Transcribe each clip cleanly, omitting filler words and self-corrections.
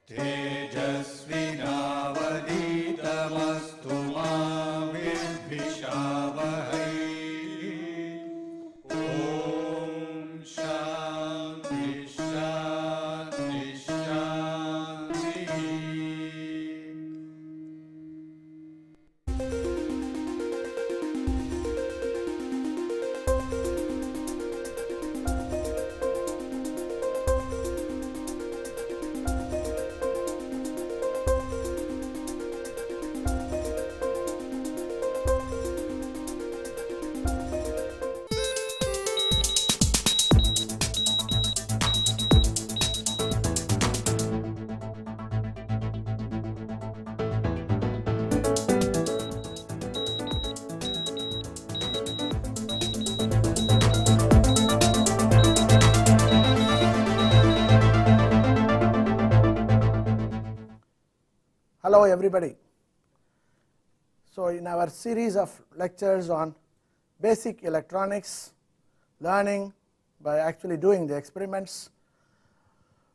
तेजस्विनावधीतमस्तु मा विद्विषावहै। ॐ शान्ति शान्ति शान्तिः। Hello everybody. So in our series of lectures on basic electronics, learning by actually doing the experiments,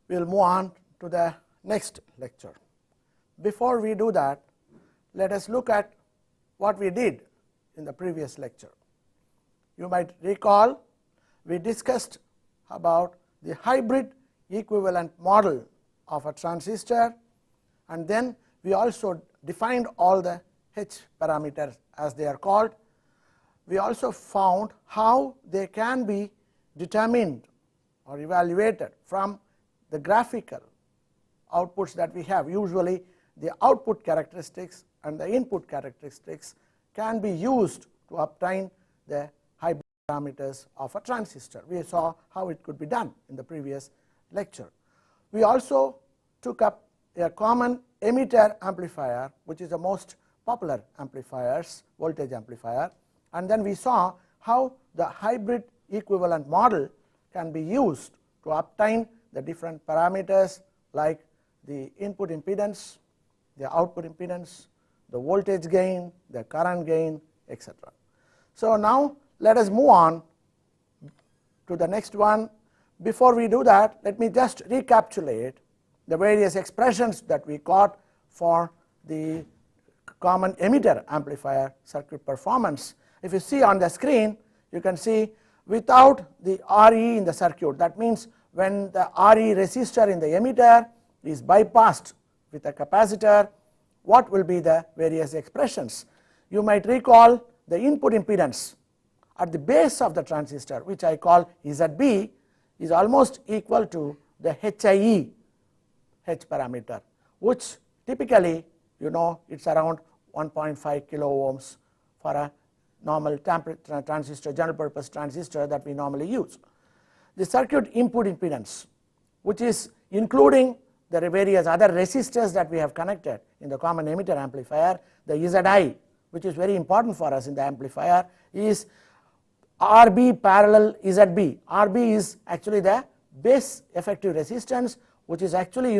we will move on to the next lecture. Before we do that, let us look at what we did in the previous lecture. You might recall we discussed about the hybrid equivalent model of a transistor, and then we also defined all the H parameters as they are called. We also found how they can be determined or evaluated from the graphical outputs that we have. Usually the output characteristics and the input characteristics can be used to obtain the hybrid parameters of a transistor. We saw how it could be done in the previous lecture. We also took up a common emitter amplifier, which is the most popular amplifiers, voltage amplifier, and then we saw how the hybrid equivalent model can be used to obtain the different parameters like the input impedance, the output impedance, the voltage gain, the current gain, etc. So now let us move on to the next one. Before we do that, let me just recapitulate the various expressions that we got for the common emitter amplifier circuit performance. If you see on the screen, you can see without the RE in the circuit, that means when the RE resistor in the emitter is bypassed with a capacitor, what will be the various expressions. You might recall the input impedance at the base of the transistor, which I call ZB, is almost equal to the HIE H parameter, which typically it's around 1.5 kilo ohms for a normal transistor, general purpose transistor that we normally use. The circuit input impedance, which is including the various other resistors that we have connected in the common emitter amplifier, the ZI, which is very important for us in the amplifier, is RB parallel ZB. RB is actually the base effective resistance, which is actually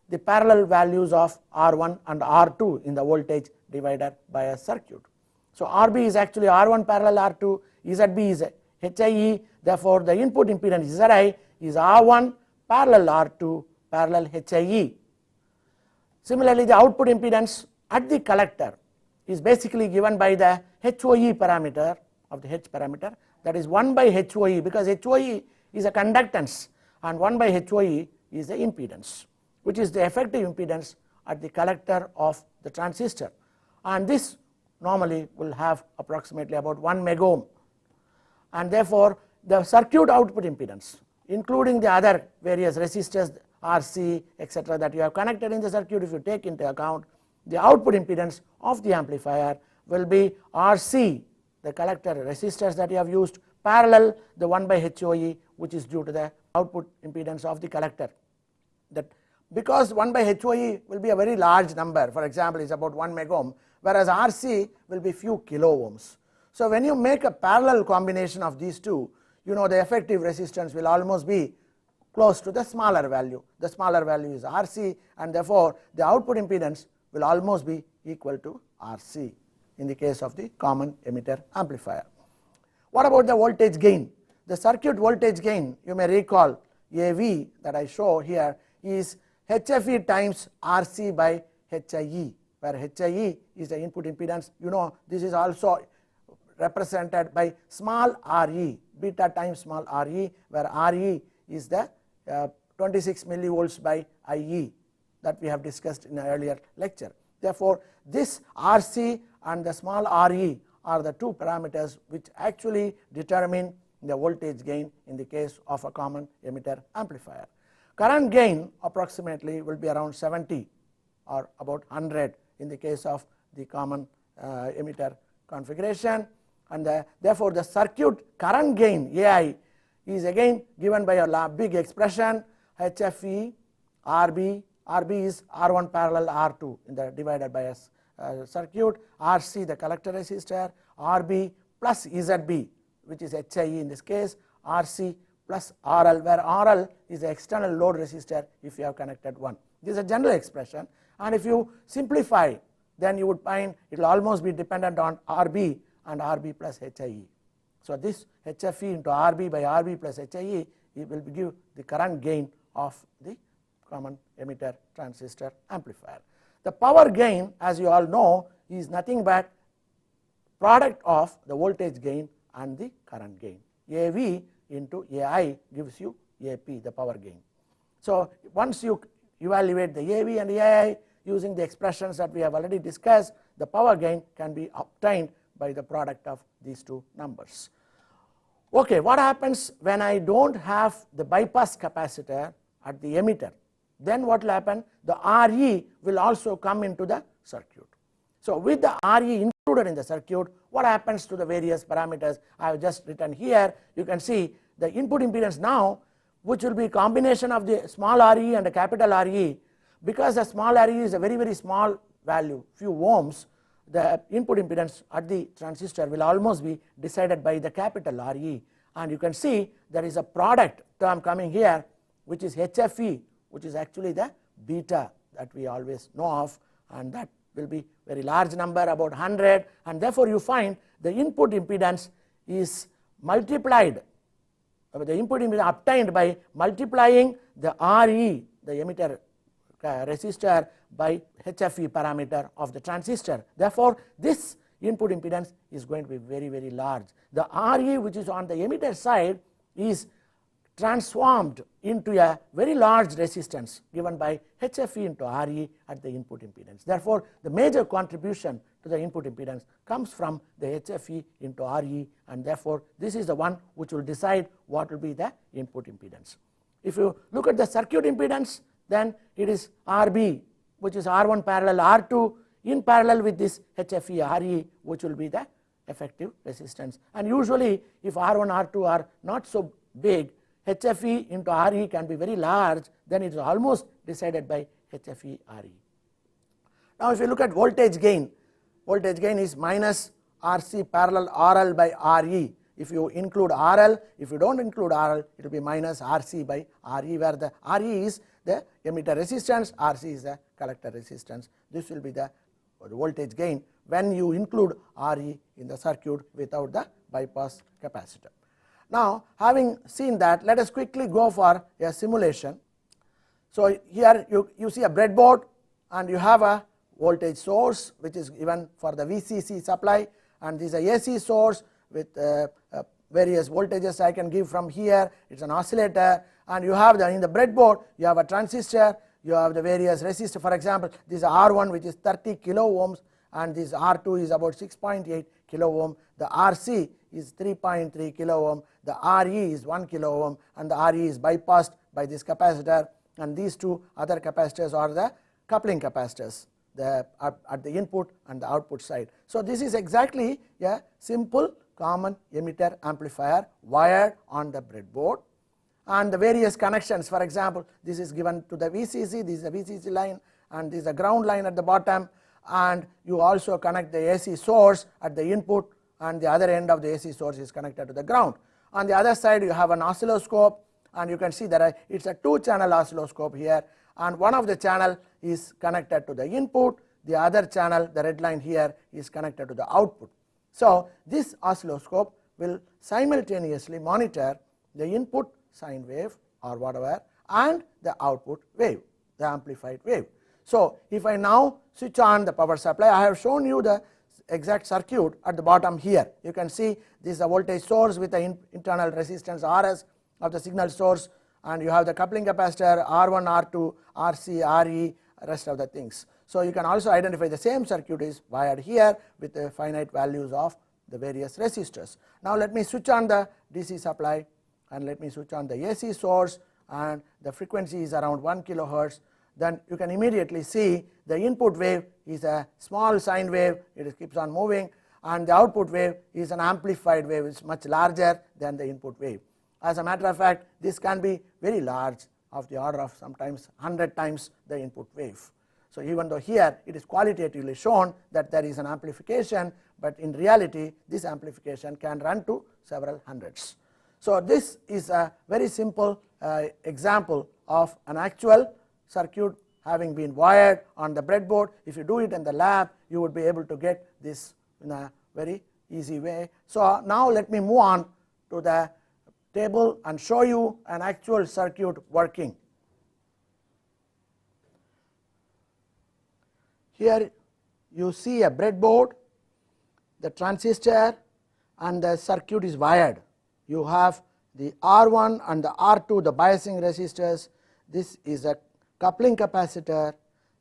the parallel values of R1 and R2 in the voltage divider by a circuit. So RB is actually R1 parallel R2, ZB is HIE, therefore the input impedance ZI is R1 parallel R2 parallel HIE. Similarly, the output impedance at the collector is basically given by the HOE parameter of the H parameter, that is 1 by HOE, because HOE is a conductance and 1 by HOE is the impedance, which is the effective impedance at the collector of the transistor, and this normally will have approximately about 1 megohm, and therefore the circuit output impedance, including the other various resistors RC etc. that you have connected in the circuit, if you take into account, the output impedance of the amplifier will be RC, the collector resistors that you have used, parallel the 1 by HOE, which is due to the output impedance of the collector. That because 1 by HOE will be a very large number, for example is about 1 megohm, whereas RC will be few kilo ohms. So when you make a parallel combination of these two, the effective resistance will almost be close to the smaller value. The smaller value is RC, and therefore the output impedance will almost be equal to RC in the case of the common emitter amplifier. What about the voltage gain? The circuit voltage gain, you may recall AV that I show here is HFE times RC by HIE, where HIE is the input impedance. You know, this is also represented by small re, beta times small re, where re is the 26 millivolts by IE that we have discussed in an earlier lecture. Therefore, this RC and the small re are the two parameters which actually determine the voltage gain in the case of a common emitter amplifier. Current gain approximately will be around 70 or about 100 in the case of the common emitter configuration, and therefore the circuit current gain AI is again given by a big expression HFE RB. RB is R1 parallel R2 in the divided by a circuit, RC the collector resistor, RB plus ZB, which is HIE in this case, RC plus RL, where RL is the external load resistor if you have connected one. This is a general expression, and if you simplify, then you would find it will almost be dependent on RB and RB plus HIE. So this HFE into RB by RB plus HIE, it will give the current gain of the common emitter transistor amplifier. The power gain, as you all know, is nothing but product of the voltage gain and the current gain. AV into AI gives you AP, the power gain. So once you evaluate the AV and AI using the expressions that we have already discussed, the power gain can be obtained by the product of these two numbers. Okay, what happens when I don't have the bypass capacitor at the emitter? Then what will happen? The RE will also come into the circuit. So with the RE included in the circuit, what happens to the various parameters I have just written here? You can see the input impedance now, which will be combination of the small re and the capital Re. Because the small re is a very small value, few ohms, the input impedance at the transistor will almost be decided by the capital Re. And you can see there is a product term coming here, which is HFE, which is actually the beta that we always know of, and that will be very large number, about 100, and therefore you find the input impedance is multiplied, the input impedance obtained by multiplying the Re, the emitter resistor, by HFE parameter of the transistor. Therefore this input impedance is going to be very large. The Re, which is on the emitter side, is transformed into a very large resistance given by HFE into Re at the input impedance. Therefore the major contribution to the input impedance comes from the HFE into Re, and therefore this is the one which will decide what will be the input impedance. If you look at the circuit impedance, then it is RB, which is R1 parallel R2 in parallel with this HFE Re, which will be the effective resistance. And usually if R1 R2 are not so big, HFE into Re can be very large, then it is almost decided by HFE Re. Now if you look at voltage gain is minus RC parallel RL by Re. If you include RL, if you don't include RL, it will be minus RC by Re, where the Re is the emitter resistance, RC is the collector resistance. This will be the voltage gain when you include Re in the circuit without the bypass capacitor. Now having seen that, let us quickly go for a simulation. So here you see a breadboard, and you have a voltage source which is given for the VCC supply, and this is a AC source with various voltages I can give from here. It is an oscillator, and you have in the breadboard you have a transistor, you have the various resistors. For example, this is R1 which is 30 kilo ohms, and this R2 is about 6.8 kilo ohm. The RC is 3.3 kilo ohm, the Re is 1 kilo ohm, and the Re is bypassed by this capacitor, and these two other capacitors are the coupling capacitors, at the input and the output side. So this is exactly a simple common emitter amplifier wired on the breadboard, and the various connections. For example, this is given to the VCC, this is the VCC line, and this is the ground line at the bottom, and you also connect the AC source at the input, and the other end of the AC source is connected to the ground. On the other side you have an oscilloscope, and you can see that it's a 2-channel oscilloscope here, and one of the channel is connected to the input, the other channel, the red line here, is connected to the output. So this oscilloscope will simultaneously monitor the input sine wave or whatever and the output wave. the amplified wave. So, if I now switch on the power supply, I have shown you the exact circuit at the bottom here. You can see this is a voltage source with the internal resistance Rs of the signal source, and you have the coupling capacitor R1, R2, RC, RE, rest of the things. So, you can also identify the same circuit is wired here with the finite values of the various resistors. Now, let me switch on the DC supply and let me switch on the AC source, and the frequency is around 1 kilohertz. Then you can immediately see the input wave is a small sine wave, it keeps on moving, and the output wave is an amplified wave, it's much larger than the input wave. As a matter of fact, this can be very large, of the order of sometimes 100 times the input wave. So, even though here it is qualitatively shown that there is an amplification, but in reality this amplification can run to several hundreds. So, this is a very simple example of an actual circuit having been wired on the breadboard. If you do it in the lab, you would be able to get this in a very easy way. So, now let me move on to the table and show you an actual circuit working. Here you see a breadboard, the transistor, and the circuit is wired. You have the R1 and the R2, the biasing resistors. This is a coupling capacitor,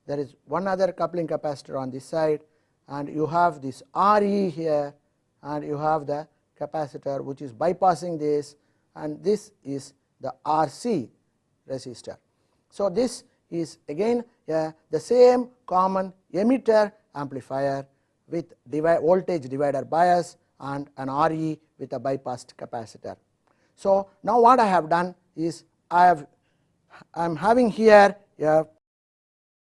there is one other coupling capacitor on this side, and you have this RE here, and you have the capacitor which is bypassing this, and this is the RC resistor. So, this is again the same common emitter amplifier with voltage divider bias and an RE with a bypassed capacitor. So, now what I have done is I am having here a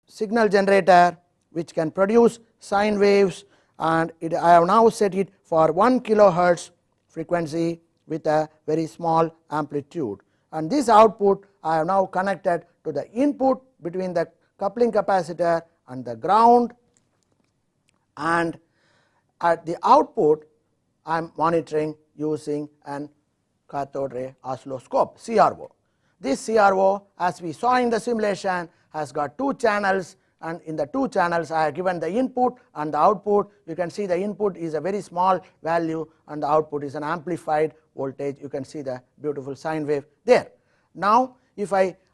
signal generator which can produce sine waves, and I have now set it for 1 kilohertz frequency with a very small amplitude, and this output I have now connected to the input between the coupling capacitor and the ground, and at the output I am monitoring using an cathode ray oscilloscope, CRO. This CRO, as we saw in the simulation, has got 2 channels, and in the 2 channels I have given the input and the output. You can see the input is a very small value and the output is an amplified voltage. You can see the beautiful sine wave there. Now,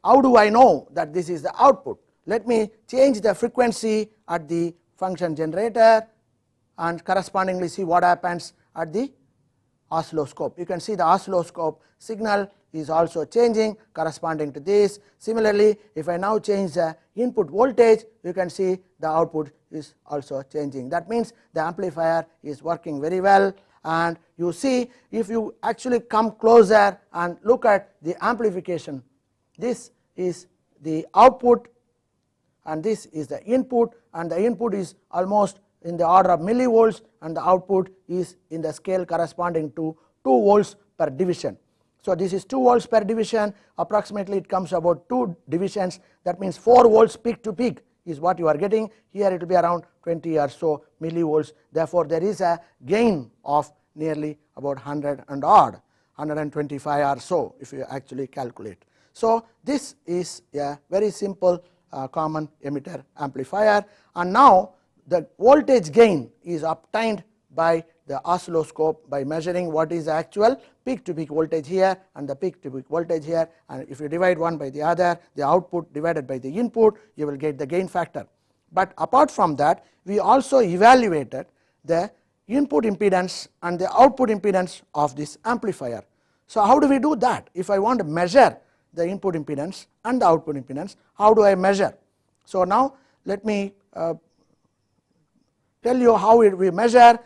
how do I know that this is the output? Let me change the frequency at the function generator and correspondingly see what happens at the oscilloscope. You can see the oscilloscope signal is also changing corresponding to this. Similarly, if I now change the input voltage, you can see the output is also changing. That means the amplifier is working very well, and you see if you actually come closer and look at the amplification, this is the output and this is the input, and the input is almost in the order of millivolts and the output is in the scale corresponding to 2 volts per division. So, this is 2 volts per division, approximately it comes about 2 divisions, that means 4 volts peak to peak is what you are getting. Here it will be around 20 or so millivolts. Therefore, there is a gain of nearly about 100 and odd, 125 or so if you actually calculate. So, this is a very simple common emitter amplifier, and now the voltage gain is obtained by the oscilloscope by measuring what is the actual peak to peak voltage here and the peak to peak voltage here, and if you divide one by the other, the output divided by the input, you will get the gain factor. But apart from that, we also evaluated the input impedance and the output impedance of this amplifier. So, how do we do that? If I want to measure the input impedance and the output impedance, how do I measure? So, now let me tell you how we measure.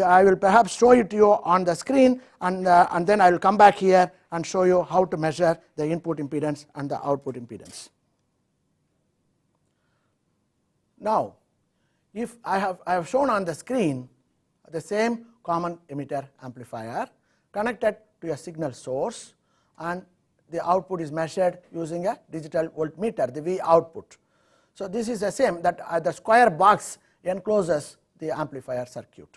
I will perhaps show it to you on the screen, and then I will come back here and show you how to measure the input impedance and the output impedance. Now, if I have shown on the screen the same common emitter amplifier connected to a signal source, and the output is measured using a digital voltmeter, the V output. So, this is the same, that the square box encloses the amplifier circuit.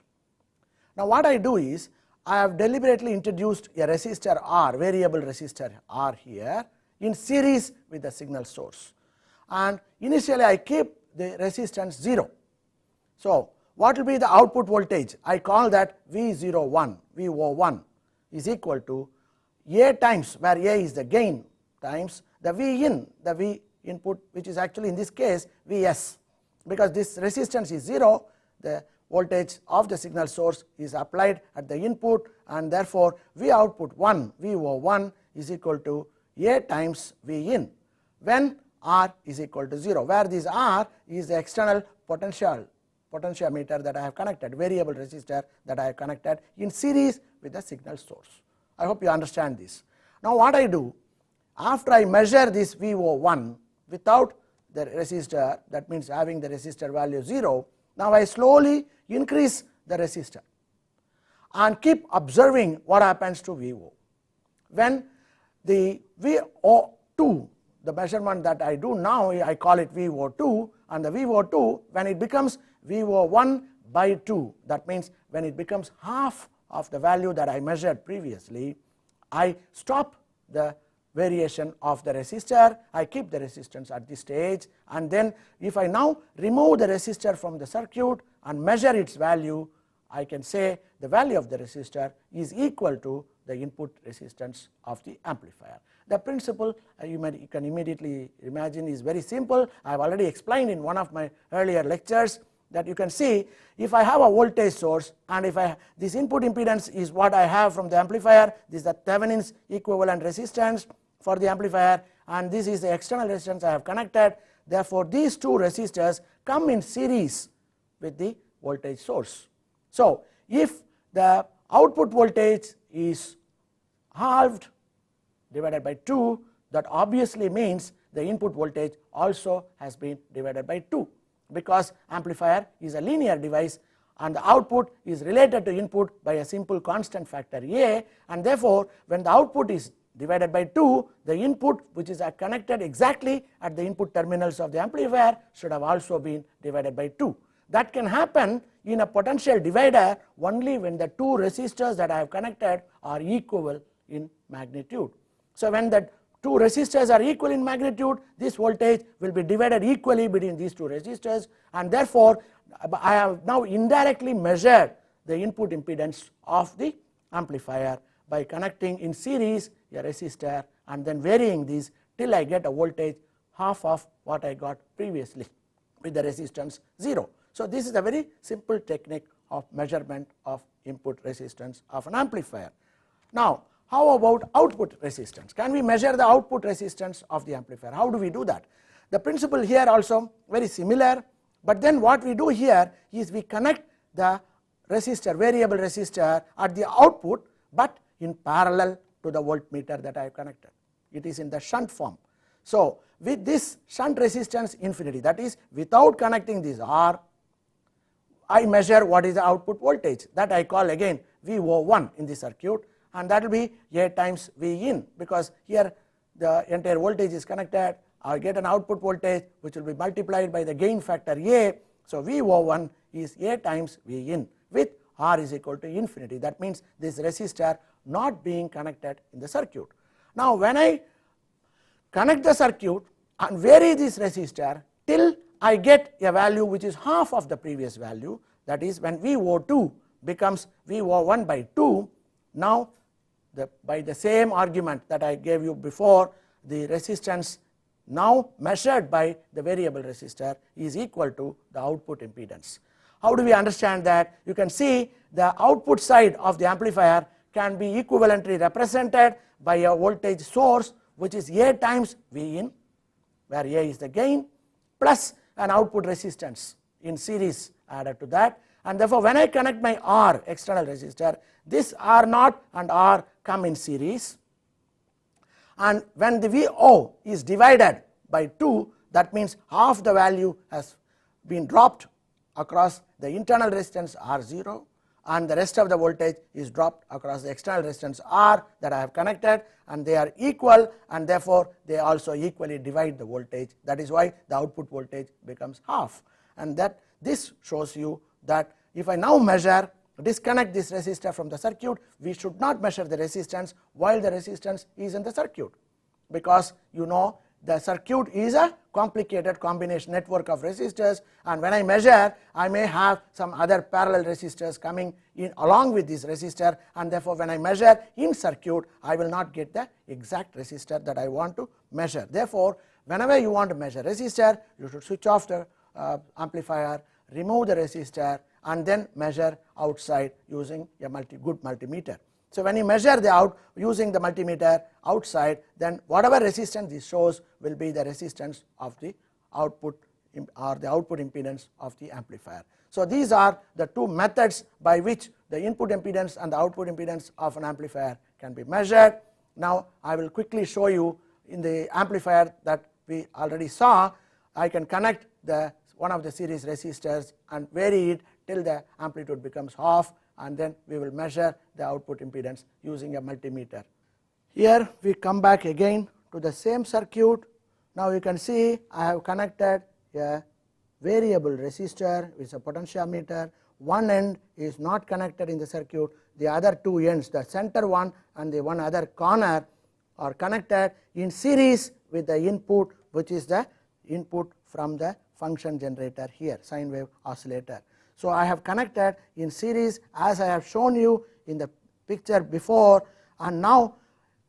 Now, what I do is I have deliberately introduced a resistor R, variable resistor R here in series with the signal source, and initially I keep the resistance 0. So, what will be the output voltage? I call that V01, VO1 is equal to A times, where A is the gain, times the V in, the V input, which is actually in this case Vs, because this resistance is 0, the voltage of the signal source is applied at the input, and therefore V output 1, VO1 is equal to A times V in, when R is equal to 0, where this R is the external potentiometer that I have connected, variable resistor that I have connected in series with the signal source. I hope you understand this. Now, what I do, after I measure this VO1 without the resistor, that means having the resistor value 0, now I slowly increase the resistor and keep observing what happens to VO. When the VO2, the measurement that I do now, I call it VO2, and the VO2, when it becomes VO1 by 2, that means when it becomes half of the value that I measured previously, I stop the variation of the resistor, I keep the resistance at this stage, and then if I now remove the resistor from the circuit and measure its value, I can say the value of the resistor is equal to the input resistance of the amplifier. The principle you can immediately imagine is very simple. I have already explained in one of my earlier lectures that you can see, if I have a voltage source and if this input impedance is what I have from the amplifier, this is the Thevenin's equivalent resistance for the amplifier, and this is the external resistance I have connected. Therefore, these two resistors come in series with the voltage source. So, if the output voltage is halved divided by 2, that obviously means the input voltage also has been divided by 2, because amplifier is a linear device and the output is related to input by a simple constant factor A, and therefore, when the output is divided by 2, the input, which is connected exactly at the input terminals of the amplifier, should have also been divided by 2. That can happen in a potential divider only when the two resistors that I have connected are equal in magnitude. So, when the two resistors are equal in magnitude, this voltage will be divided equally between these two resistors, and therefore, I have now indirectly measured the input impedance of the amplifier by connecting in series a resistor and then varying these till I get a voltage half of what I got previously with the resistance 0. So, this is a very simple technique of measurement of input resistance of an amplifier. Now, how about output resistance? Can we measure the output resistance of the amplifier? How do we do that? The principle here also very similar, but then what we do here is we connect the resistor, variable resistor at the output, but in parallel to the voltmeter that I have connected. It is in the shunt form. So, with this shunt resistance infinity, that is without connecting this R, I measure what is the output voltage, that I call again VO1 in the circuit, and that will be A times V in, because here the entire voltage is connected. I get an output voltage which will be multiplied by the gain factor A. So, VO1 is A times V in with R is equal to infinity. That means this resistor not being connected in the circuit. Now, when I connect the circuit and vary this resistor till I get a value which is half of the previous value, that is when VO2 becomes VO1 by 2, now by the same argument that I gave you before, the resistance now measured by the variable resistor is equal to the output impedance. How do we understand that? You can see the output side of the amplifier can be equivalently represented by a voltage source which is A times V in, where A is the gain, plus an output resistance in series added to that, and therefore, when I connect my R external resistor, this R0 and R come in series, and when the VO is divided by 2, that means half the value has been dropped across the internal resistance R0, and the rest of the voltage is dropped across the external resistance R that I have connected, and they are equal, and therefore, they also equally divide the voltage. That is why the output voltage becomes half, and that this shows you that if I now measure, disconnect this resistor from the circuit, we should not measure the resistance while the resistance is in the circuit, because you know the circuit is a complicated combination network of resistors, and when I measure I may have some other parallel resistors coming in along with this resistor, and therefore when I measure in circuit I will not get the exact resistor that I want to measure. Therefore, whenever you want to measure resistor, you should switch off the amplifier, remove the resistor, and then measure outside using a good multimeter. So when you measure the using the multimeter outside, then whatever resistance this shows will be the resistance of the output or the output impedance of the amplifier. So these are the two methods by which the input impedance and the output impedance of an amplifier can be measured. Now I will quickly show you in the amplifier that we already saw. I can connect one of the series resistors and vary it till the amplitude becomes half, and then we will measure the output impedance using a multimeter. Here we come back again to the same circuit. Now you can see I have connected a variable resistor with a potentiometer. One end is not connected in the circuit, the other two ends, the center one and the one other corner, are connected in series with the input, which is the input from the function generator here, sine wave oscillator. So I have connected in series as I have shown you in the picture before, and now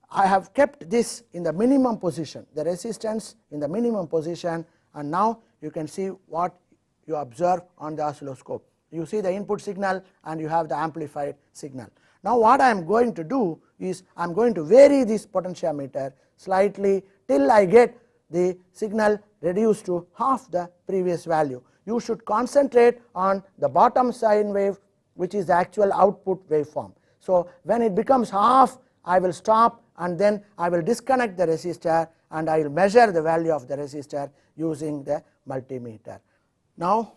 I have kept this in the minimum position, the resistance in the minimum position, and now you can see what you observe on the oscilloscope. You see the input signal and you have the amplified signal. Now what I am going to do is I am going to vary this potentiometer slightly till I get the signal reduced to half the previous value. You should concentrate on the bottom sine wave, which is the actual output waveform. So when it becomes half, I will stop and then I will disconnect the resistor and I will measure the value of the resistor using the multimeter. Now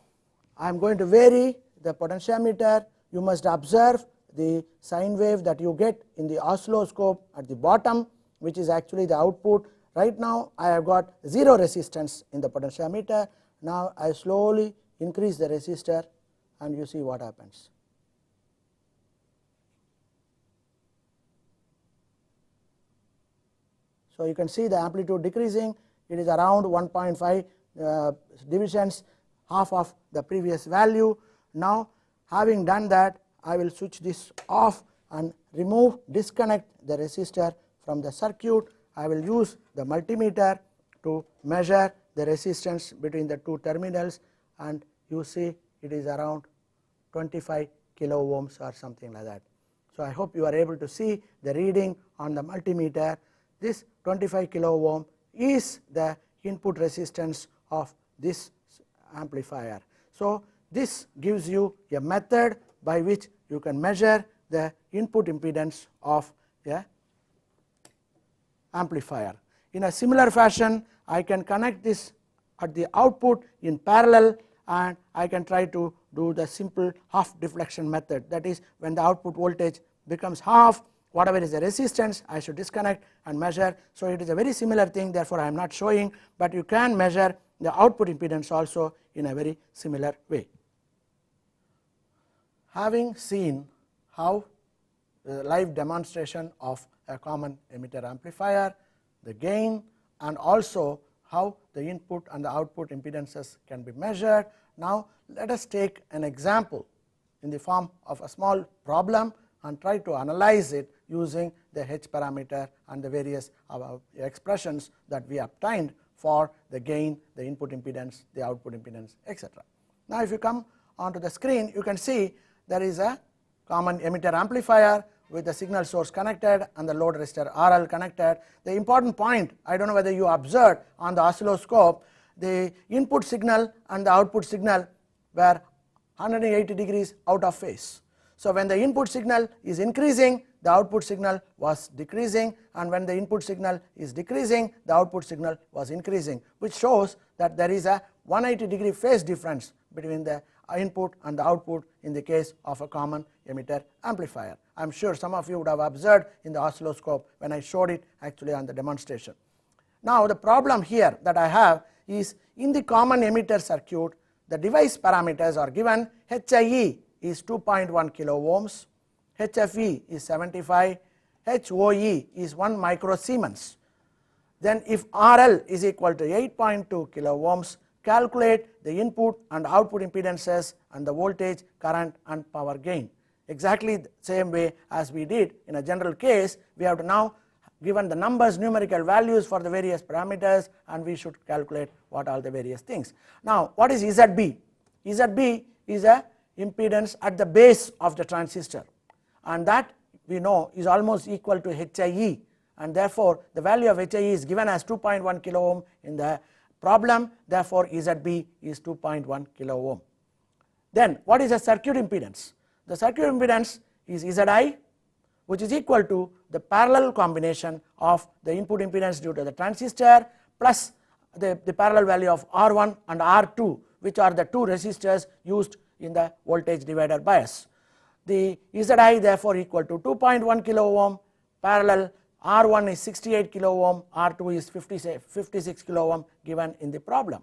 I am going to vary the potentiometer. You must observe the sine wave that you get in the oscilloscope at the bottom, which is actually the output. Right now I have got 0 resistance in the potentiometer. Now I slowly increase the resistor and you see what happens. So you can see the amplitude decreasing. It is around 1.5 divisions, half of the previous value. Now having done that, I will switch this off and disconnect the resistor from the circuit. I will use the multimeter to measure the resistance between the two terminals, and you see it is around 25 kilo ohms or something like that. So I hope you are able to see the reading on the multimeter. This 25 kilo ohm is the input resistance of this amplifier. So this gives you a method by which you can measure the input impedance of a amplifier. In a similar fashion, I can connect this at the output in parallel, and I can try to do the simple half deflection method. That is, when the output voltage becomes half, whatever is the resistance I should disconnect and measure. So it is a very similar thing, therefore I am not showing, but you can measure the output impedance also in a very similar way. Having seen how the live demonstration of a common emitter amplifier, the gain, and also how the input and the output impedances can be measured, now let us take an example in the form of a small problem and try to analyze it using the H parameter and the various expressions that we obtained for the gain, the input impedance, the output impedance, etc. Now if you come onto the screen, you can see there is a common emitter amplifier with the signal source connected and the load resistor RL connected. The important point, I don't know whether you observed on the oscilloscope, the input signal and the output signal were 180 degrees out of phase. So when the input signal is increasing, the output signal was decreasing, and when the input signal is decreasing, the output signal was increasing, which shows that there is a 180 degree phase difference between the input and the output in the case of a common emitter amplifier. I am sure some of you would have observed in the oscilloscope when I showed it actually on the demonstration. Now the problem here that I have is, in the common emitter circuit, the device parameters are given. HIE is 2.1 kilo ohms, HFE is 75, HOE is 1 microsiemens. Then if RL is equal to 8.2 kilo ohms, calculate the input and output impedances and the voltage, current and power gain. Exactly the same way as we did in a general case, we have to now given the numbers, numerical values for the various parameters, and we should calculate what are the various things. Now what is ZB? ZB is a impedance at the base of the transistor, and that we know is almost equal to HIE, and therefore the value of HIE is given as 2.1 kilo ohm in the problem. Therefore ZB is 2.1 kilo ohm. Then what is a circuit impedance? The circuit impedance is ZI, which is equal to the parallel combination of the input impedance due to the transistor plus the parallel value of R1 and R2, which are the two resistors used in the voltage divider bias. The ZI therefore equal to 2.1 kilo ohm, parallel R1 is 68 kilo ohm, R2 is 56 kilo ohm given in the problem,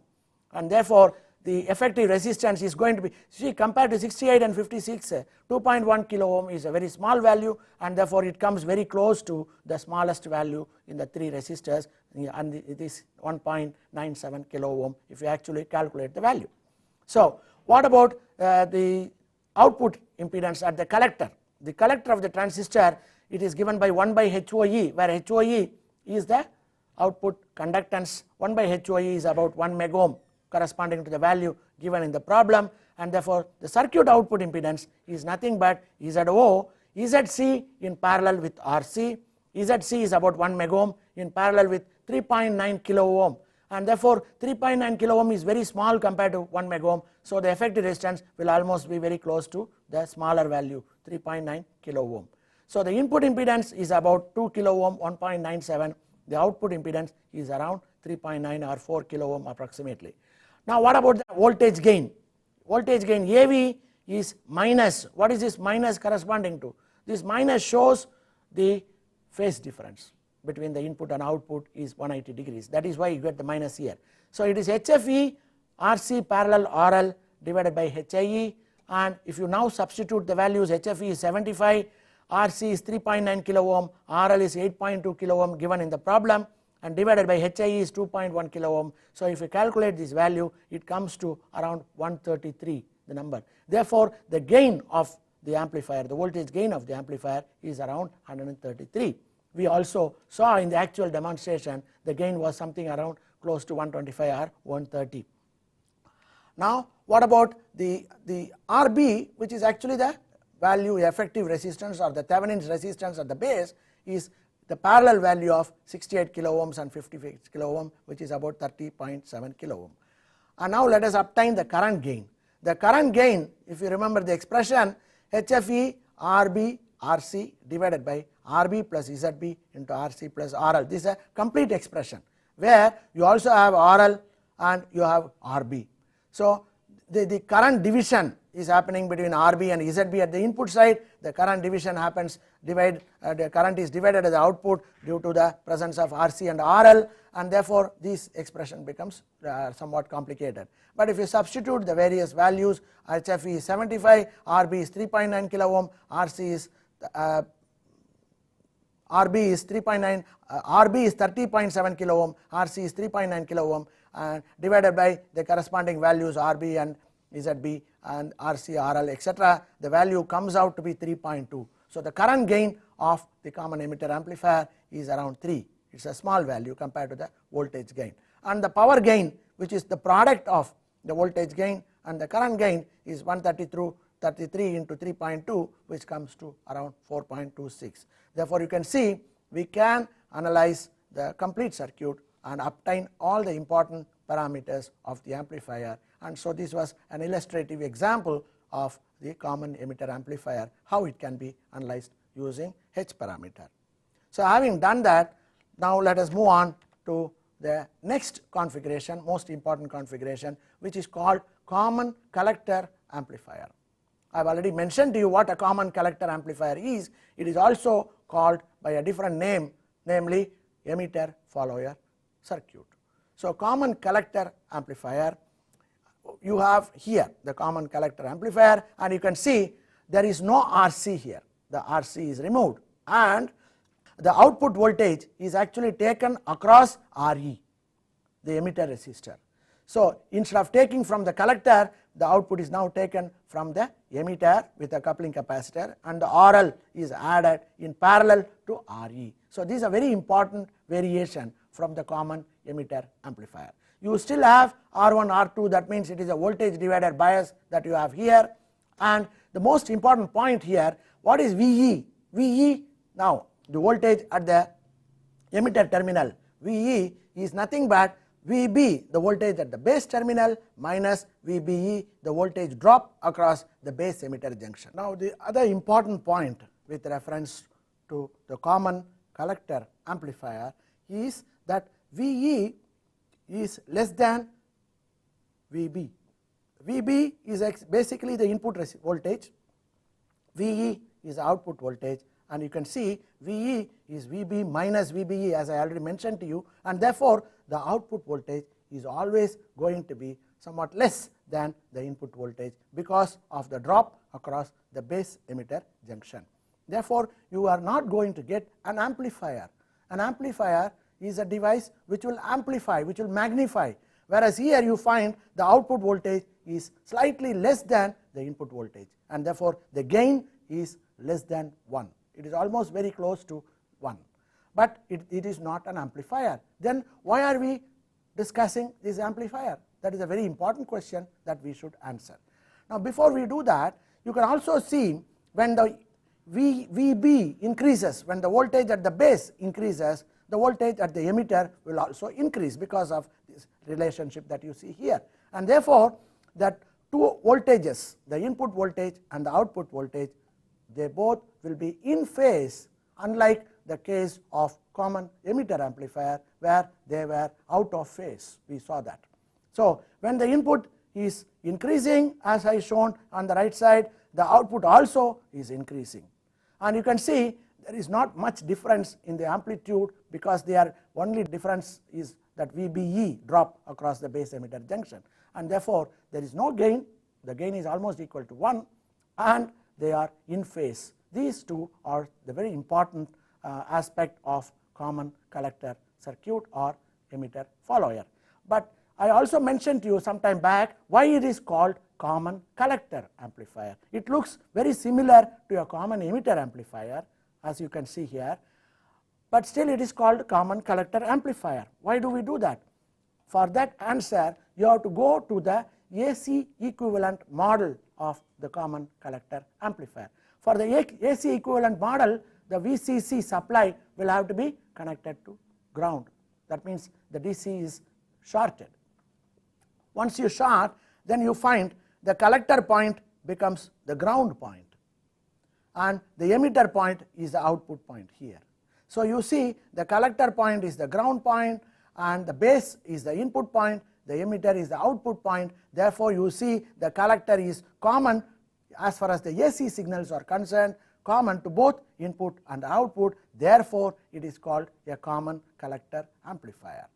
and therefore the effective resistance is going to be, see, compared to 68 and 56, 2.1 kilo ohm is a very small value, and therefore it comes very close to the smallest value in the three resistors, and it is 1.97 kilo ohm if you actually calculate the value. So what about the output impedance at the collector? The collector of the transistor, it is given by 1 by HOE, where HOE is the output conductance. 1 by HOE is about 1 mega ohm, corresponding to the value given in the problem, and therefore the circuit output impedance is nothing but ZO, ZC in parallel with RC. ZC is about 1 mega ohm in parallel with 3.9 kilo ohm, and therefore 3.9 kilo ohm is very small compared to 1 mega ohm, so the effective resistance will almost be very close to the smaller value, 3.9 kilo ohm. So the input impedance is about 2 kilo ohm, 1.97. The output impedance is around 3.9 or 4 kilo ohm approximately. Now what about the voltage gain? Voltage gain AV is minus. What is this minus corresponding to? This minus shows the phase difference between the input and output is 180 degrees. That is why you get the minus here. So it is HFE RC parallel RL divided by HIE, and if you now substitute the values, HFE is 75, RC is 3.9 kilo ohm, RL is 8.2 kilo ohm given in the problem, and divided by HIE is 2.1 kilo ohm. So if you calculate this value, it comes to around 133, the number. Therefore the gain of the amplifier, the voltage gain of the amplifier is around 133. We also saw in the actual demonstration the gain was something around close to 125 or 130. Now what about the RB, which is actually the value effective resistance or the Thevenin's resistance at the base, is the parallel value of 68 kilo ohms and 56 kilo ohm, which is about 30.7 kilo ohm. And now let us obtain the current gain. The current gain, if you remember the expression, HFE RB RC divided by RB plus ZB into RC plus RL. This is a complete expression where you also have RL and you have RB. So the current division is happening between RB and ZB at the input side. The current division happens, the current is divided at the output due to the presence of RC and RL, and therefore this expression becomes somewhat complicated. But if you substitute the various values, HFE is 75, RB is 3.9 kilo ohm, RC is RB is 3.9, RB is 30.7 kilo ohm, RC is 3.9 kilo ohm, and divided by the corresponding values RB and ZB and RC, RL, etc., the value comes out to be 3.2. So the current gain of the common emitter amplifier is around 3. It's a small value compared to the voltage gain. And the power gain, which is the product of the voltage gain and the current gain, is 133 into 3.2, which comes to around 4.26. Therefore you can see we can analyze the complete circuit and obtain all the important parameters of the amplifier. And so this was an illustrative example of the common emitter amplifier, how it can be analyzed using H parameter. So having done that, now let us move on to the next configuration, most important configuration, which is called common collector amplifier. I have already mentioned to you what a common collector amplifier is. It is also called by a different name, namely emitter follower circuit. So common collector amplifier, you have here the common collector amplifier, and you can see there is no RC here. The RC is removed, and the output voltage is actually taken across Re, the emitter resistor. So instead of taking from the collector, the output is now taken from the emitter with a coupling capacitor, and the RL is added in parallel to Re. So this is a very important variation from the common emitter amplifier. You still have R1, R2, that means it is a voltage divider bias that you have here. And the most important point here, what is VE? VE, now the voltage at the emitter terminal, VE is nothing but VB, the voltage at the base terminal, minus VBE, the voltage drop across the base emitter junction. Now the other important point with reference to the common collector amplifier is that VE is less than VB. VB is basically the input voltage, VE is output voltage, and you can see VE is VB minus VBE, as I already mentioned to you, and therefore the output voltage is always going to be somewhat less than the input voltage because of the drop across the base emitter junction. Therefore you are not going to get an amplifier. An amplifier is a device which will amplify, which will magnify, whereas here you find the output voltage is slightly less than the input voltage, and therefore the gain is less than 1. It is almost very close to 1, but it is not an amplifier. Then why are we discussing this amplifier? That is a very important question that we should answer. Now before we do that, you can also see when the VB increases, when the voltage at the base increases, the voltage at the emitter will also increase because of this relationship that you see here, and therefore that two voltages, the input voltage and the output voltage, they both will be in phase, unlike the case of common emitter amplifier where they were out of phase. We saw that. So when the input is increasing, as I shown on the right side, the output also is increasing, and you can see there is not much difference in the amplitude because their only difference is that VBE drop across the base emitter junction, and therefore there is no gain. The gain is almost equal to 1, and they are in phase. These two are the very important aspect of common collector circuit or emitter follower. But I also mentioned to you some time back why it is called common collector amplifier. It looks very similar to a common emitter amplifier, as you can see here, but still it is called common collector amplifier. Why do we do that? For that answer, you have to go to the AC equivalent model of the common collector amplifier. For the AC equivalent model, the VCC supply will have to be connected to ground. That means the DC is shorted. Once you short, then you find the collector point becomes the ground point, and the emitter point is the output point here. So you see the collector point is the ground point, and the base is the input point, the emitter is the output point. Therefore you see the collector is common as far as the AC signals are concerned, common to both input and output. Therefore it is called a common collector amplifier.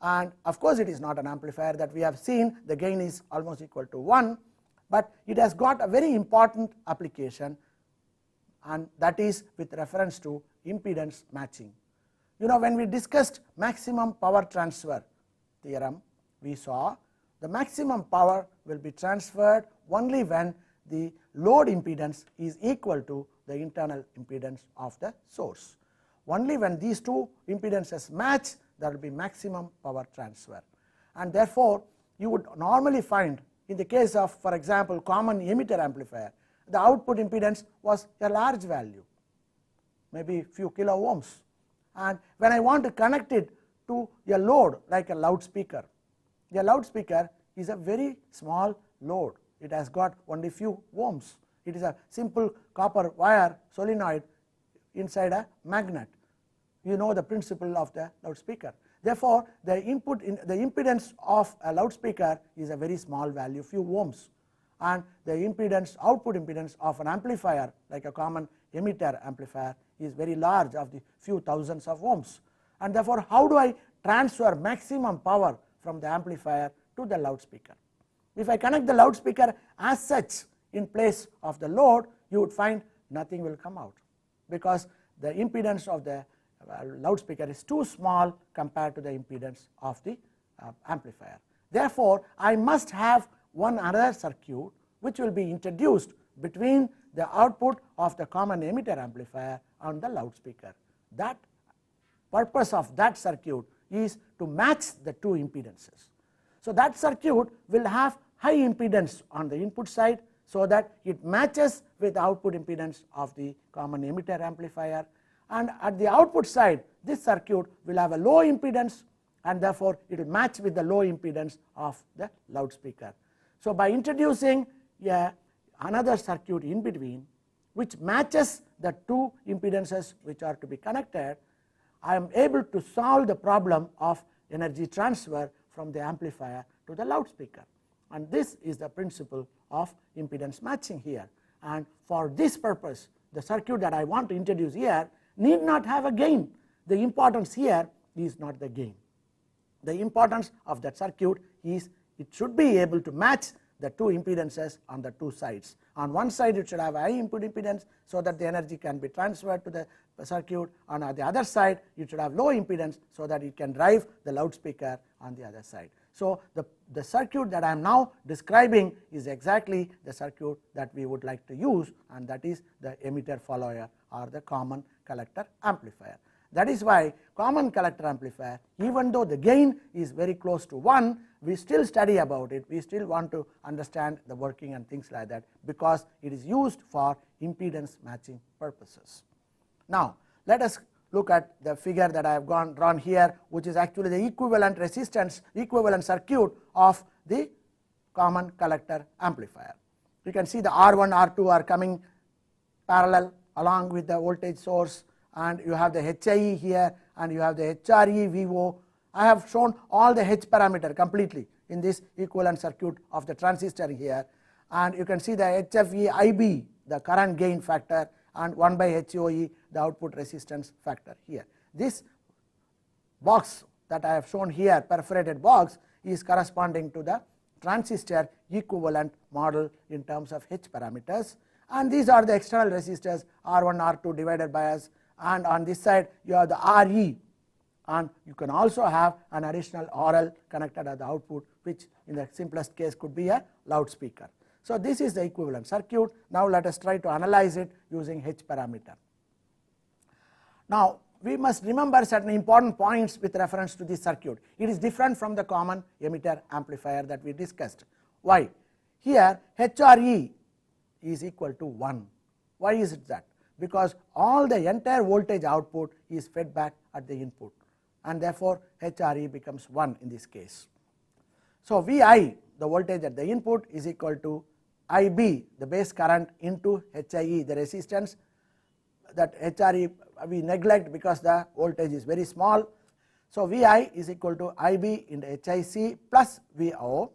And of course it is not an amplifier that we have seen. The gain is almost equal to 1, but it has got a very important application, and that is with reference to impedance matching. You know, when we discussed maximum power transfer theorem, we saw the maximum power will be transferred only when the load impedance is equal to the internal impedance of the source. Only when these two impedances match, there will be maximum power transfer, and therefore you would normally find in the case of, for example, common emitter amplifier, the output impedance was a large value, maybe few kilo ohms, and when I want to connect it to a load like a loudspeaker is a very small load. It has got only few ohms. It is a simple copper wire solenoid inside a magnet. You know the principle of the loudspeaker. Therefore the the impedance of a loudspeaker is a very small value, few ohms, and the impedance, output impedance of an amplifier like a common emitter amplifier is very large, of the few thousands of ohms. And therefore how do I transfer maximum power from the amplifier to the loudspeaker? If I connect the loudspeaker as such in place of the load, you would find nothing will come out, because the impedance of the loudspeaker is too small compared to the impedance of the amplifier. Therefore, I must have one other circuit which will be introduced between the output of the common emitter amplifier and the loudspeaker. That purpose of that circuit is to match the two impedances. So, that circuit will have high impedance on the input side, so that it matches with the output impedance of the common emitter amplifier, and at the output side this circuit will have a low impedance, and therefore, it will match with the low impedance of the loudspeaker. So, by introducing another circuit in between which matches the two impedances which are to be connected, I am able to solve the problem of energy transfer from the amplifier to the loudspeaker, and this is the principle of impedance matching here. And for this purpose, the circuit that I want to introduce here need not have a gain. The importance here is not the gain. The importance of that circuit is it should be able to match the two impedances on the two sides. On one side it should have high input impedance, so that the energy can be transferred to the circuit, and on the other side it should have low impedance, so that it can drive the loudspeaker on the other side. So, the circuit that I am now describing is exactly the circuit that we would like to use, and that is the emitter follower or the common collector amplifier. That is why common collector amplifier, even though the gain is very close to 1, we still study about it, we still want to understand the working and things like that, because it is used for impedance matching purposes. Now, let us look at the figure that I have drawn here, which is actually the equivalent resistance, equivalent circuit of the common collector amplifier. You can see the R1, R2 are coming parallel along with the voltage source, and you have the HIE here, and you have the HRE, VO. I have shown all the H parameter completely in this equivalent circuit of the transistor here, and you can see the HFE IB, the current gain factor, and 1 by HOE, the output resistance factor here. This box that I have shown here, perforated box, is corresponding to the transistor equivalent model in terms of H parameters, and these are the external resistors R1, R2 divided by S, and on this side you have the RE, and you can also have an additional RL connected at the output, which in the simplest case could be a loudspeaker. So, this is the equivalent circuit. Now, let us try to analyze it using H parameter. Now, we must remember certain important points with reference to this circuit. It is different from the common emitter amplifier that we discussed. Why? Here HRE is equal to 1. Why is it that? Because all the entire voltage output is fed back at the input, and therefore, HRE becomes 1 in this case. So, VI, the voltage at the input, is equal to IB, the base current, into HIE, the resistance. That HRE we neglect because the voltage is very small. So, VI is equal to IB into HIC plus VO.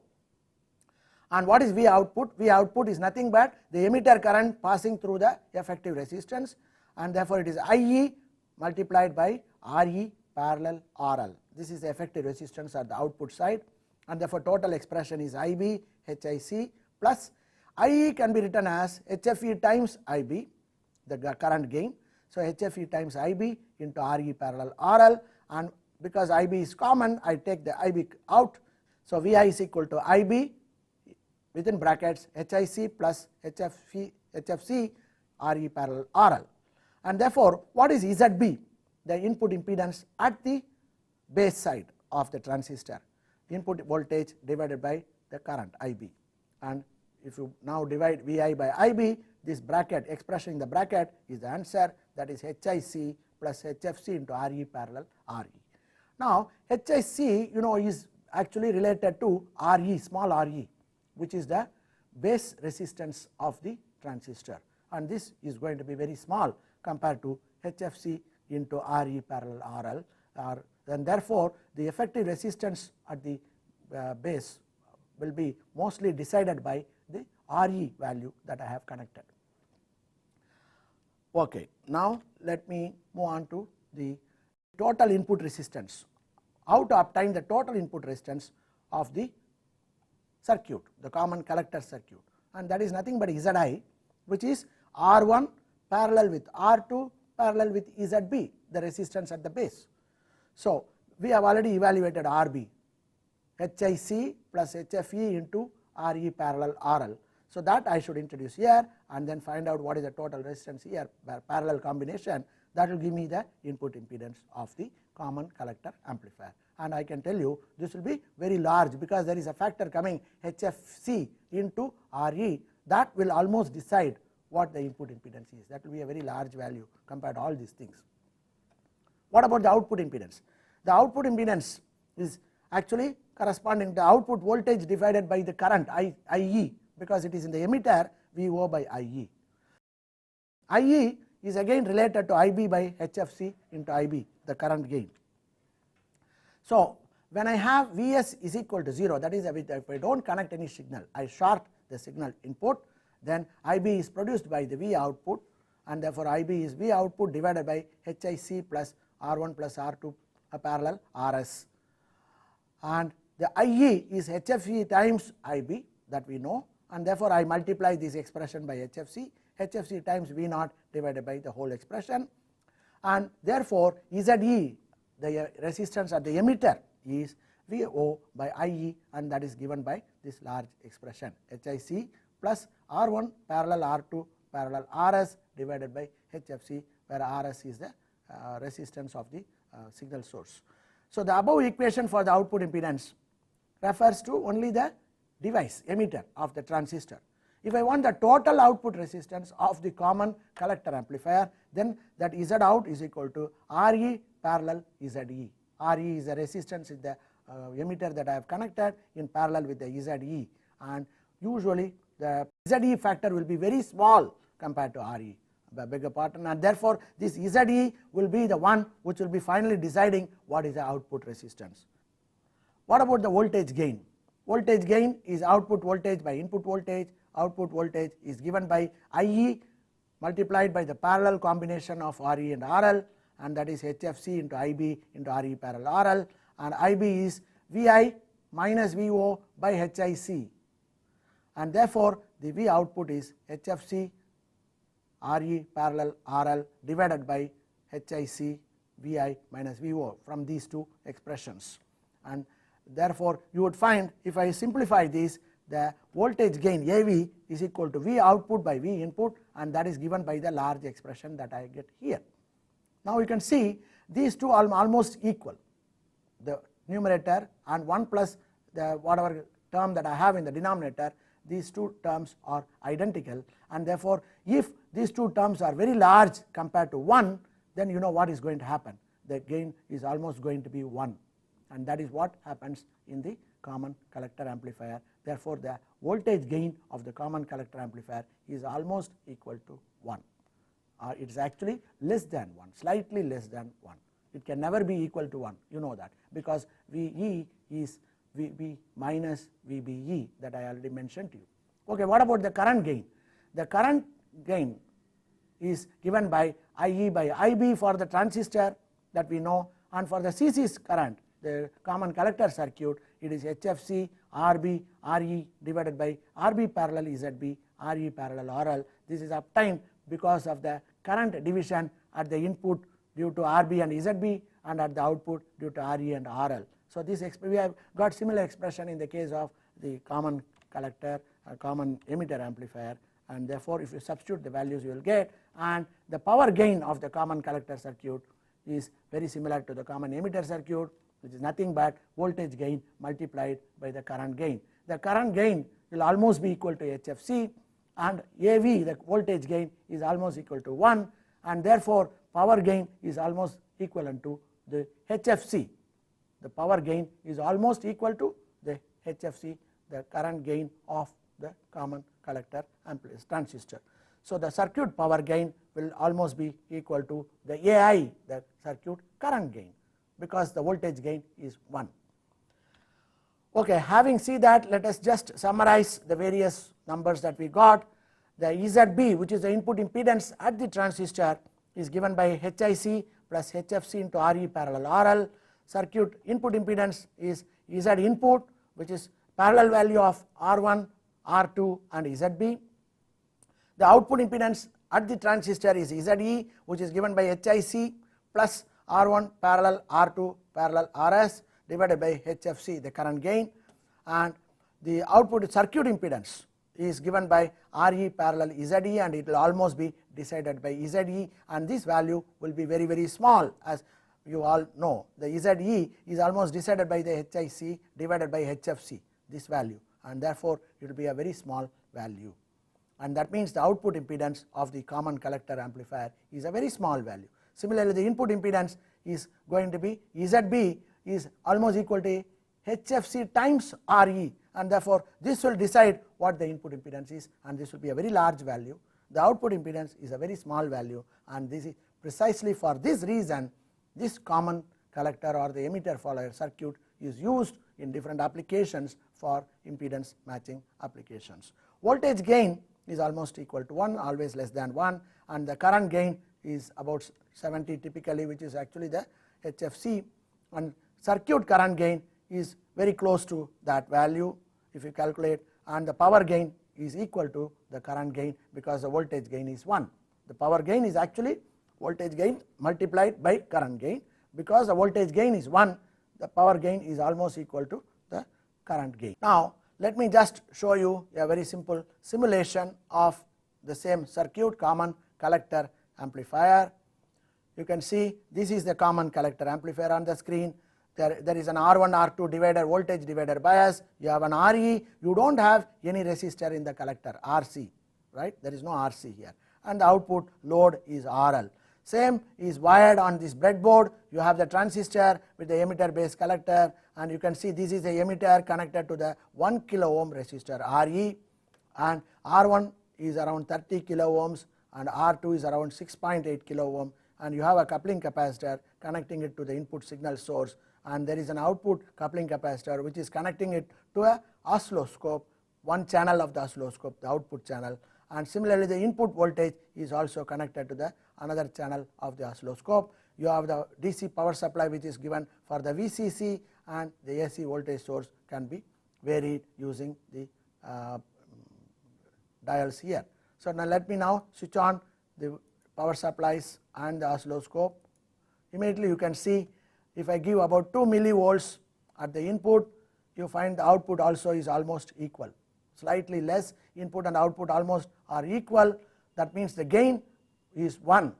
And what is V output? V output is nothing but the emitter current passing through the effective resistance, and therefore, it is IE multiplied by RE parallel RL. This is the effective resistance at the output side, and therefore, total expression is IB HIC plus IE can be written as HFE times IB, the current gain. So, HFE times IB into RE parallel RL, and because IB is common, I take the IB out. So, VI is equal to IB within brackets HIC plus HFC RE parallel RL, and therefore, what is ZB? The input impedance at the base side of the transistor, input voltage divided by the current IB, and if you now divide VI by IB, this bracket expression in the bracket is the answer, that is HIC plus HFC into RE parallel RE. Now, HIC is actually related to RE, small RE, which is the base resistance of the transistor, and this is going to be very small compared to HFC into RE parallel RL, and therefore, the effective resistance at the base will be mostly decided by the RE value that I have connected. Okay. Now, let me move on to the total input resistance, how to obtain the total input resistance of the circuit, the common collector circuit, and that is nothing but Zi, which is R1 parallel with R2 parallel with ZB, the resistance at the base. So we have already evaluated RB, HIC plus HFE into RE parallel RL. So that I should introduce here and then find out what is the total resistance here by parallel combination. That will give me the input impedance of the common collector amplifier, and I can tell you this will be very large because there is a factor coming HFC into RE that will almost decide what the input impedance is. That will be a very large value compared to all these things. What about the output impedance? The output impedance is actually corresponding to the output voltage divided by the current IE, because it is in the emitter VO by IE. IE is again related to IB by HFC into IB, the current gain. So when I have Vs is equal to 0, that is if I do not connect any signal, I short the signal input, then IB is produced by the V output, and therefore IB is V output divided by HIC plus R1 plus R2 parallel RS, and the IE is HFE times IB, that we know, and therefore I multiply this expression by HFC times V0 divided by the whole expression, and therefore ZE, the resistance at the emitter, is VO by IE, and that is given by this large expression HIC plus R1 parallel R2 parallel RS divided by HFC, where RS is the resistance of the signal source. So the above equation for the output impedance refers to only the device emitter of the transistor. If I want the total output resistance of the common collector amplifier, then that Z out is equal to RE parallel ZE. RE is the resistance in the emitter that I have connected in parallel with the ZE, and usually the ZE factor will be very small compared to RE, beg your pardon, and therefore this ZE will be the one which will be finally deciding what is the output resistance. What about the voltage gain? Voltage gain is output voltage by input voltage. Output voltage is given by IE multiplied by the parallel combination of RE and RL, and that is HFC into IB into RE parallel RL, and IB is VI minus VO by HIC, and therefore the V output is HFC RE parallel RL divided by HIC VI minus VO from these two expressions, and therefore you would find, if I simplify this, the voltage gain AV is equal to V output by V input, and that is given by the large expression that I get here. Now you can see these two are almost equal, the numerator and 1 plus the whatever term that I have in the denominator, these two terms are identical, and therefore if these two terms are very large compared to 1, then you know what is going to happen. The gain is almost going to be 1, and that is what happens in the common collector amplifier. Therefore the voltage gain of the common collector amplifier is almost equal to 1, it is actually less than 1, slightly less than 1. It can never be equal to 1, you know that, because VE is VB minus VBE, that I already mentioned to you. Okay, what about the current gain? The current gain is given by IE by IB for the transistor that we know, and for the CC's current, the common collector circuit, it is HFC RB RE divided by RB parallel ZB RE parallel RL. This is obtained because of the current division at the input due to RB and ZB, and at the output due to RE and RL. So this we have got similar expression in the case of the common collector common emitter amplifier, and therefore if you substitute the values you will get, and the power gain of the common collector circuit is very similar to the common emitter circuit, which is nothing but voltage gain multiplied by the current gain. The current gain will almost be equal to HFC, and AV, the voltage gain, is almost equal to 1, and therefore power gain is almost equivalent to the HFC. The power gain is almost equal to the HFC, the current gain of the common collector transistor. So the circuit power gain will almost be equal to the AI, the circuit current gain, because the voltage gain is 1. Okay, having seen that, let us just summarize the various numbers that we got. The ZB, which is the input impedance at the transistor, is given by HIC plus HFC into RE parallel RL. Circuit input impedance is Z input, which is parallel value of R1, R2 and ZB. The output impedance at the transistor is ZE, which is given by HIC plus R1 parallel R2 parallel RS divided by HFC, the current gain, and the output circuit impedance is given by RE parallel ZE, and it will almost be decided by ZE, and this value will be very, very small, as you all know. The ZE is almost decided by the HIC divided by HFC, this value, and therefore it will be a very small value, and that means the output impedance of the common collector amplifier is a very small value. Similarly, the input impedance is going to be ZB is almost equal to HFC times RE, and therefore this will decide what the input impedance is, and this will be a very large value. The output impedance is a very small value, and this is precisely for this reason this common collector or the emitter follower circuit is used in different applications for impedance matching applications. Voltage gain is almost equal to 1, always less than 1, and the current gain is about 70 typically, which is actually the HFC, and circuit current gain is very close to that value if you calculate, and the power gain is equal to the current gain because the voltage gain is 1. The power gain is actually voltage gain multiplied by current gain. Because the voltage gain is 1, the power gain is almost equal to the current gain. Now let me just show you a very simple simulation of the same circuit, common collector amplifier. You can see this is the common collector amplifier on the screen. There is an R1 R2 divider, voltage divider bias, you have an RE, you do not have any resistor in the collector, RC, right, there is no RC here, and the output load is RL. Same is wired on this breadboard, you have the transistor with the emitter base collector, and you can see this is the emitter connected to the 1 kilo ohm resistor RE, and R1 is around 30 kilo ohms and R2 is around 6.8 kilo ohm, and you have a coupling capacitor connecting it to the input signal source, and there is an output coupling capacitor which is connecting it to a oscilloscope, one channel of the oscilloscope, the output channel, and similarly the input voltage is also connected to the another channel of the oscilloscope. You have the DC power supply which is given for the VCC, and the AC voltage source can be varied using the dials here. So now let me now switch on the power supplies and the oscilloscope. Immediately you can see if I give about 2 millivolts at the input, you find the output also is almost equal, slightly less, input and output almost are equal, that means the gain is 1.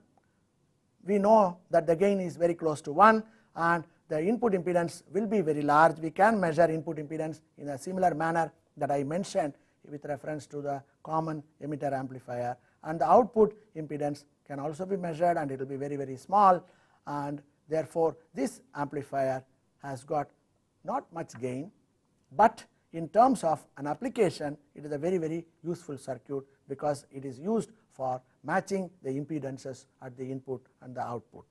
We know that the gain is very close to 1, and the input impedance will be very large. We can measure input impedance in a similar manner that I mentioned with reference to the common emitter amplifier, and the output impedance can also be measured, and it will be very, very small, and therefore this amplifier has got not much gain, but in terms of an application it is a very, very useful circuit because it is used for matching the impedances at the input and the output.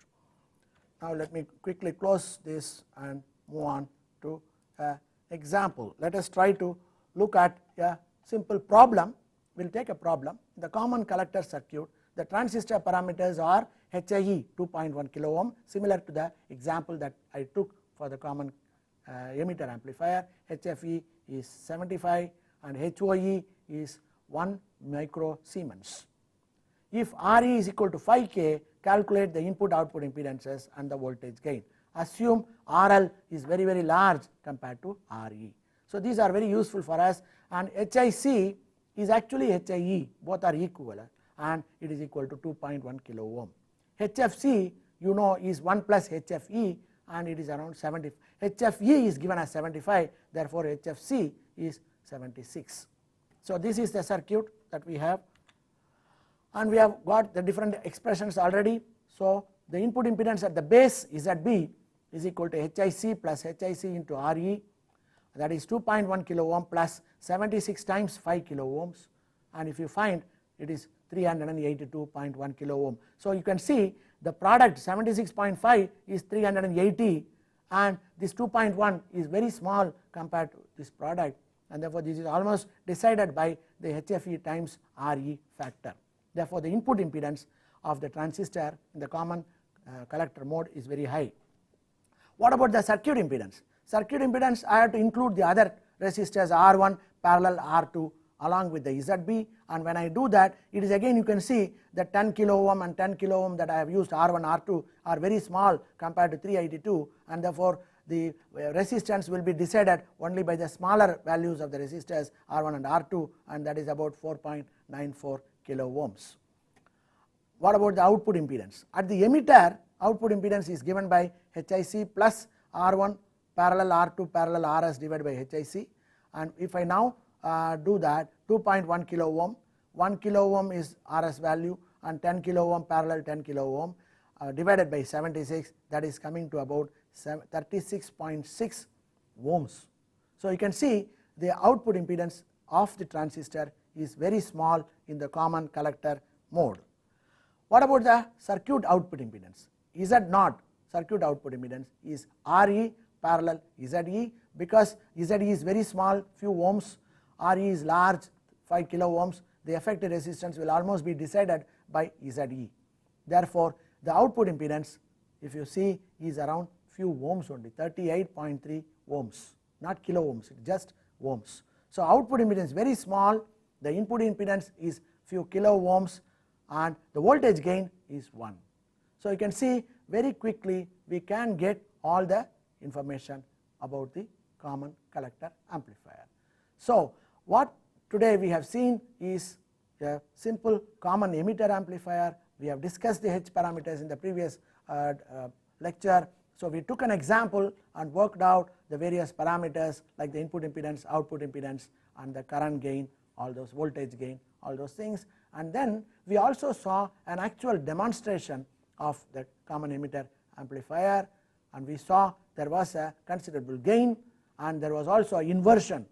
Now let me quickly close this and move on to an example. Let us try to look at a simple problem. We will take a problem. The common collector circuit, the transistor parameters are HIE 2.1 kilo ohm, similar to the example that I took for the common emitter amplifier. HFE is 75 and HOE is 1 micro Siemens. If RE is equal to 5K, calculate the input output impedances and the voltage gain. Assume RL is very, very large compared to RE. So these are very useful for us, and HIC is actually HIE, both are equivalent, and it is equal to 2.1 kilo ohm. HFC you know is 1 plus HFE, and it is around 70. HFE is given as 75, therefore HFC is 76. So this is the circuit that we have, and we have got the different expressions already. So the input impedance at the base ZB is equal to HIC plus HIC into RE, that is 2.1 kilo ohm plus 76 times 5 kilo ohms, and if you find it is 382.1 kilo ohm. So you can see the product 76.5 is 380, and this 2.1 is very small compared to this product, and therefore this is almost decided by the HFE times RE factor. Therefore the input impedance of the transistor in the common collector mode is very high. What about the circuit impedance? Circuit impedance I have to include the other resistors R1 parallel R2 along with the ZB, and when I do that, it is again, you can see that 10 kilo ohm and 10 kilo ohm that I have used R1 R2 are very small compared to 382, and therefore the resistance will be decided only by the smaller values of the resistors R1 and R2, and that is about 4.94 kilo ohms. What about the output impedance? At the emitter, output impedance is given by HIC plus R1 parallel R2 parallel RS divided by HIC, and if I now do that, 2.1 kilo ohm, 1 kilo ohm is RS value, and 10 kilo ohm parallel 10 kilo ohm divided by 76, that is coming to about 36.6 ohms. So you can see the output impedance of the transistor is very small in the common collector mode. What about the circuit output impedance? Z0 circuit output impedance is RE parallel ZE, because ZE is very small, few ohms, RE is large, 5 kilo ohms, the effective resistance will almost be decided by ZE. Therefore, the output impedance, if you see, is around few ohms only, 38.3 ohms, not kilo ohms, just ohms. So output impedance very small, the input impedance is few kilo ohms, and the voltage gain is 1. So you can see very quickly we can get all the information about the common collector amplifier. So what today we have seen is a simple common emitter amplifier. We have discussed the H parameters in the previous lecture. So we took an example and worked out the various parameters like the input impedance, output impedance, and the current gain, all those voltage gain, all those things. And then we also saw an actual demonstration of the common emitter amplifier, and we saw there was a considerable gain, and there was also an inversion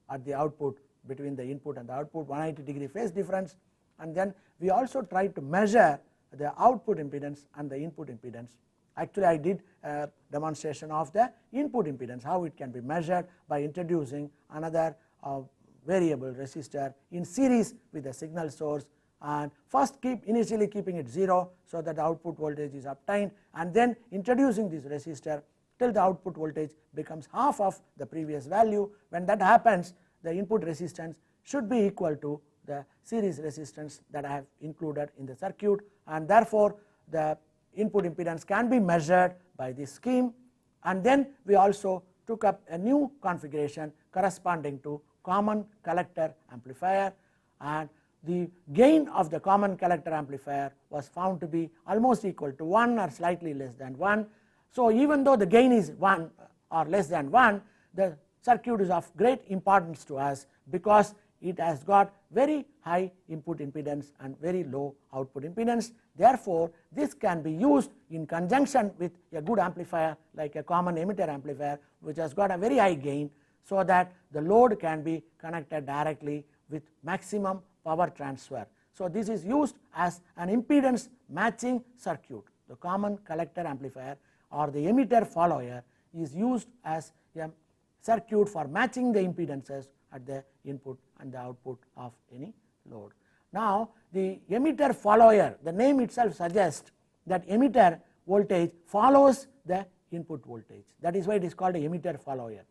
at the output between the input and the output, 180-degree phase difference. And then we also tried to measure the output impedance and the input impedance. Actually, I did a demonstration of the input impedance, how it can be measured by introducing another variable resistor in series with the signal source, and first initially keeping it 0 so that the output voltage is obtained, and then introducing this resistor till the output voltage becomes half of the previous value. When that happens, the input resistance should be equal to the series resistance that I have included in the circuit, and therefore the input impedance can be measured by this scheme. And then we also took up a new configuration corresponding to common collector amplifier, and the gain of the common collector amplifier was found to be almost equal to 1 or slightly less than 1. So even though the gain is 1 or less than 1, the circuit is of great importance to us because it has got very high input impedance and very low output impedance. Therefore, this can be used in conjunction with a good amplifier like a common emitter amplifier, which has got a very high gain, so that the load can be connected directly with maximum power transfer. So this is used as an impedance matching circuit. The common collector amplifier or the emitter follower is used as a circuit for matching the impedances at the input and the output of any load. Now the emitter follower, the name itself suggests that emitter voltage follows the input voltage. That is why it is called a emitter follower,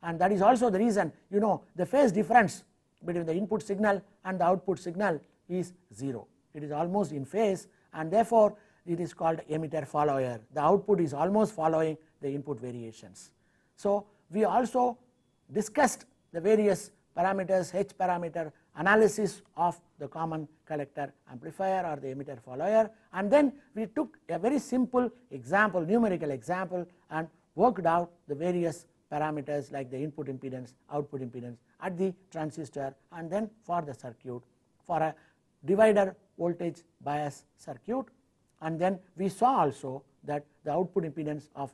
and that is also the reason, the phase difference between the input signal and the output signal is 0. It is almost in phase, and therefore it is called emitter follower. The output is almost following the input variations. So we also discussed the various parameters, H parameter analysis of the common collector amplifier or the emitter follower, and then we took a very simple example, numerical example, and worked out the various parameters like the input impedance, output impedance at the transistor, and then for the circuit for a divider voltage bias circuit. And then we saw also that the output impedance of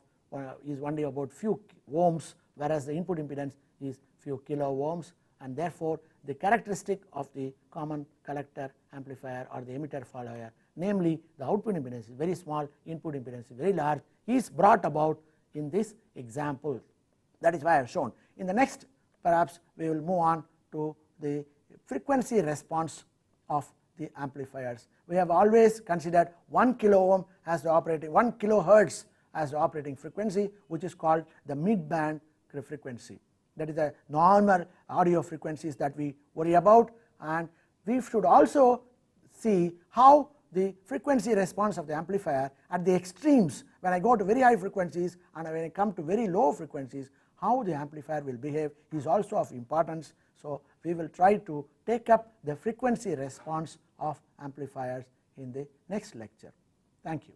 is only about few ohms, whereas the input impedance is few kilo ohms, and therefore the characteristic of the common collector amplifier or the emitter follower, namely the output impedance is very small, input impedance is very large, is brought about in this example. That is why I have shown. In the next, perhaps we will move on to the frequency response of the amplifiers. We have always considered 1 kilo ohm as the operating 1 kilohertz as the operating frequency, which is called the mid band frequency. That is the normal audio frequencies that we worry about, and we should also see how the frequency response of the amplifier at the extremes, when I go to very high frequencies and when I come to very low frequencies, how the amplifier will behave is also of importance. So, we will try to take up the frequency response of amplifiers in the next lecture. Thank you.